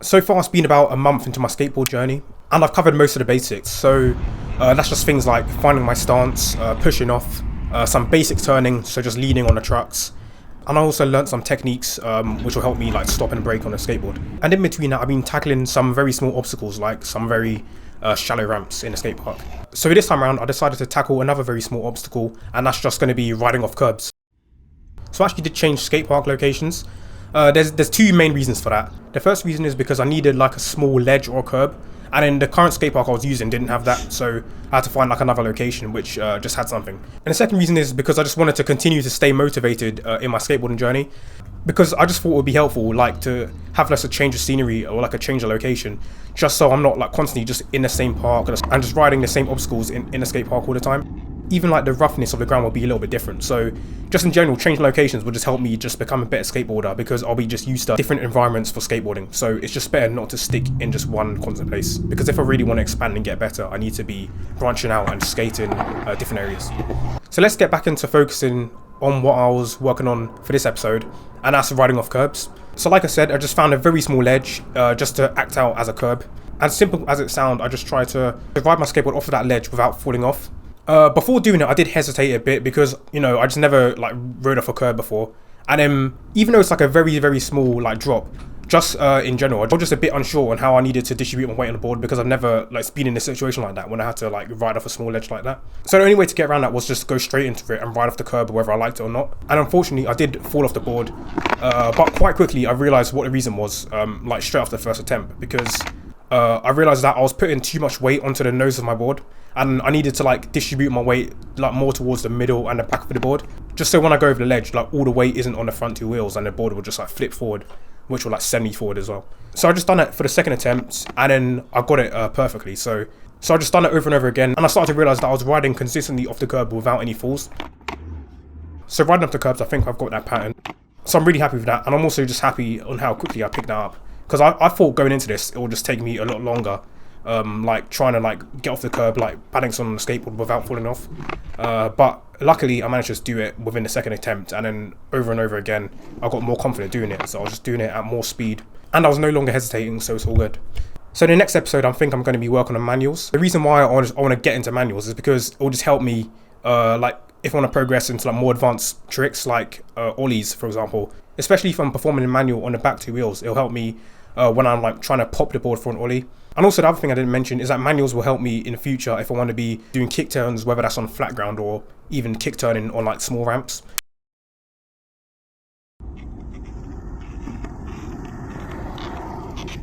So far it's been about a month into my skateboard journey, and I've covered most of the basics. So that's just things like finding my stance, pushing off, some basic turning, so just leaning on the trucks. And I also learnt some techniques which will help me like stop and brake on a skateboard. And in between that, I've been tackling some very small obstacles, like some very shallow ramps in a skate park. So this time around, I decided to tackle another very small obstacle, and that's just going to be riding off curbs. So I actually did change skate park locations. There's two main reasons for that. The first reason is because I needed like a small ledge or curb, and then the current skate park I was using didn't have that, so I had to find like another location which just had something. And the second reason is because I just wanted to continue to stay motivated in my skateboarding journey, because I just thought it would be helpful like to have less a change of scenery or like a change of location, just so I'm not like constantly just in the same park and just riding the same obstacles in the skate park all the time. Even like the roughness of the ground will be a little bit different. So just in general, changing locations will just help me just become a better skateboarder, because I'll be just used to different environments for skateboarding. So it's just better not to stick in just one constant place, because if I really want to expand and get better, I need to be branching out and skating different areas. So let's get back into focusing on what I was working on for this episode, and that's riding off curbs. So like I said, I just found a very small ledge just to act out as a curb. As simple as it sounds, I just try to ride my skateboard off of that ledge without falling off. Before doing it, I did hesitate a bit because, you know, I just never like rode off a curb before. And even though it's like a very, very small like drop, just in general, I was just a bit unsure on how I needed to distribute my weight on the board, because I've never like been in a situation like that when I had to like ride off a small ledge like that. So the only way to get around that was just go straight into it and ride off the curb whether I liked it or not. And unfortunately, I did fall off the board, but quite quickly I realized what the reason was, like straight off the first attempt, because I realized that I was putting too much weight onto the nose of my board, and I needed to like distribute my weight like more towards the middle and the back of the board, just so when I go over the ledge, like all the weight isn't on the front two wheels and the board will just like flip forward, which will like send me forward as well. So I just done it for the second attempt, and then I got it perfectly. So I just done it over and over again, and I started to realize that I was riding consistently off the curb without any falls. So riding off the curbs, I think I've got that pattern. So I'm really happy with that, and I'm also just happy on how quickly I picked that up, because I thought going into this it would just take me a lot longer, like trying to like get off the curb, like balancing on the skateboard without falling off. But luckily I managed to do it within the second attempt, and then over and over again I got more confident doing it, so I was just doing it at more speed and I was no longer hesitating, so it's all good. So in the next episode I think I'm going to be working on manuals. The reason why I want to get into manuals is because it will just help me like if I want to progress into like more advanced tricks like ollies, for example. Especially if I'm performing a manual on the back two wheels, it'll help me when I'm like trying to pop the board for an ollie. And also the other thing I didn't mention is that manuals will help me in the future if I want to be doing kick turns, whether that's on flat ground or even kick turning on like small ramps.